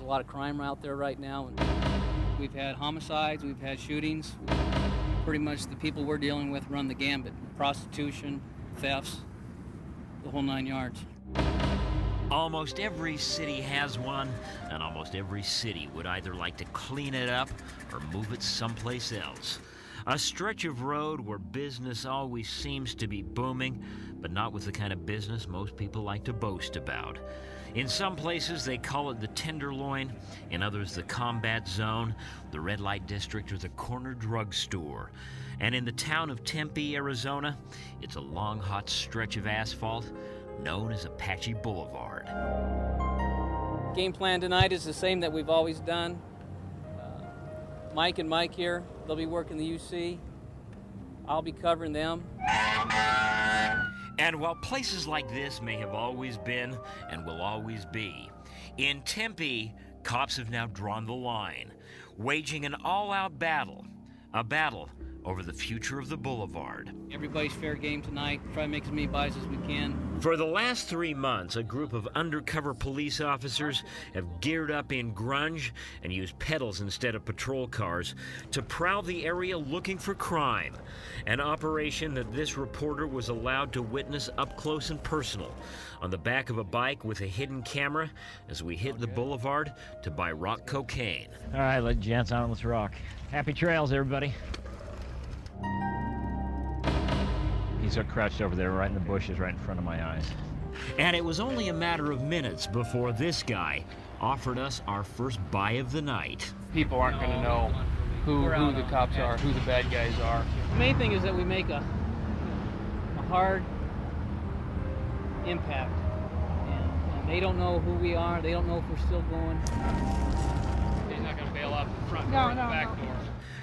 a lot of crime out there right now. We've had homicides, we've had shootings. Pretty much the people we're dealing with run the gambit. Prostitution, thefts, the whole 9 yards. Almost every city has one, and almost every city would either like to clean it up or move it someplace else. A stretch of road where business always seems to be booming, but not with the kind of business most people like to boast about. In some places, they call it the Tenderloin. In others, the Combat Zone, the Red Light District, or the Corner Drugstore. And in the town of Tempe, Arizona, it's a long, hot stretch of asphalt known as Apache Boulevard. Game plan tonight is the same that we've always done. Mike and Mike here, they'll be working the UC. I'll be covering them. And while places like this may have always been and will always be, in Tempe, cops have now drawn the line, waging an all-out battle, a battle over the future of the boulevard. Everybody's fair game tonight. Try to make as many buys as we can. For the last 3 months, a group of undercover police officers have geared up in grunge and used pedals instead of patrol cars to prowl the area looking for crime, an operation that this reporter was allowed to witness up close and personal on the back of a bike with a hidden camera as we hit the boulevard to buy rock cocaine. All right, let gents on, let's rock. Happy trails, everybody. He's crouched over there right in the bushes right in front of my eyes. And it was only a matter of minutes before this guy offered us our first buy of the night. People aren't going to know who the cops are, who the bad guys are. The main thing is that we make a hard impact. And they don't know who we are. They don't know if we're still going. He's not going to bail out the front door or the back door.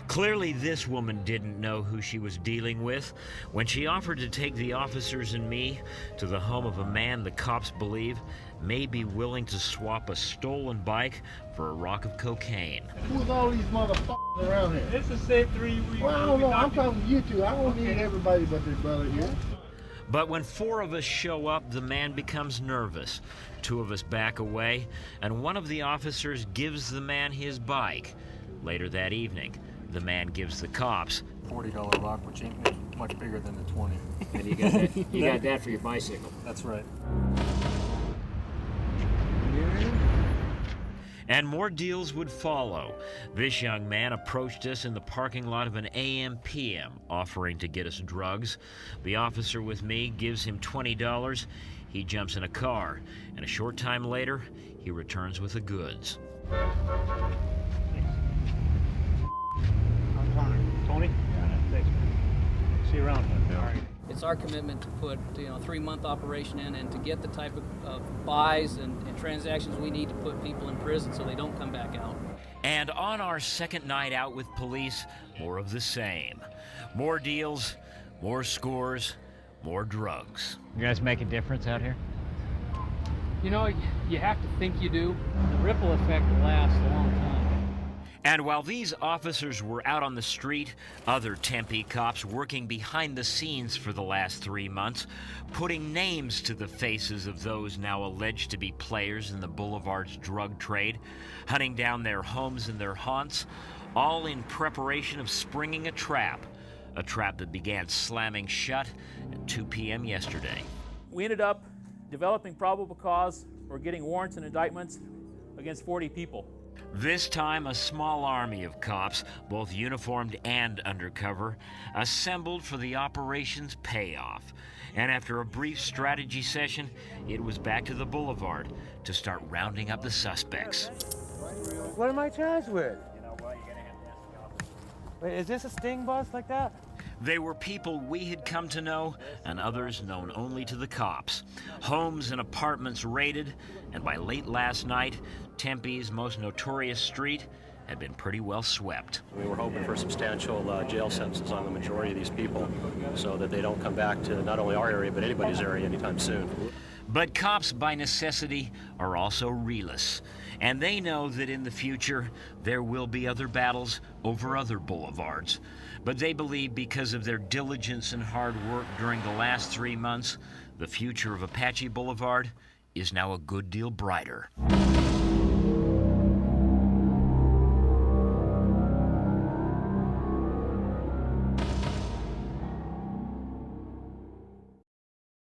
Clearly, this woman didn't know who she was dealing with when she offered to take the officers and me to the home of a man the cops believe may be willing to swap a stolen bike for a rock of cocaine. Who's all these motherfuckers around here? This is safe 3 weeks. Well, I don't know. I'm talking to you two. I don't need everybody but their brother here. But when 4 of us show up, the man becomes nervous. 2 of us back away, and one of the officers gives the man his bike. Later that evening, the man gives the cops $40 rock, which ain't much bigger than the 20. And you got that, you got that for your bicycle. That's right. And more deals would follow. This young man approached us in the parking lot of an AM/PM, offering to get us drugs. The officer with me gives him $20. He jumps in a car, and a short time later, he returns with the goods. Tony? Thanks. See you around. All right. It's our commitment to put a 3-month operation in and to get the type of buys and transactions we need to put people in prison so they don't come back out. And on our second night out with police, more of the same. More deals, more scores, more drugs. You guys make a difference out here? You know, you have to think you do. The ripple effect will last a long time. And while these officers were out on the street, other Tempe cops working behind the scenes for the last 3 months, putting names to the faces of those now alleged to be players in the boulevard's drug trade, hunting down their homes and their haunts, all in preparation of springing a trap that began slamming shut at 2 p.m. yesterday. We ended up developing probable cause for getting warrants and indictments against 40 people. This time, a small army of cops, both uniformed and undercover, assembled for the operation's payoff. And after a brief strategy session, it was back to the boulevard to start rounding up the suspects. What am I charged with? Wait, is this a sting bus like that? They were people we had come to know and others known only to the cops. Homes and apartments raided, and by late last night, Tempe's most notorious street had been pretty well swept. We were hoping for substantial jail sentences on the majority of these people so that they don't come back to not only our area but anybody's area anytime soon. But cops, by necessity, are also realists, and they know that in the future there will be other battles over other boulevards. But they believe because of their diligence and hard work during the last 3 months, the future of Apache Boulevard is now a good deal brighter.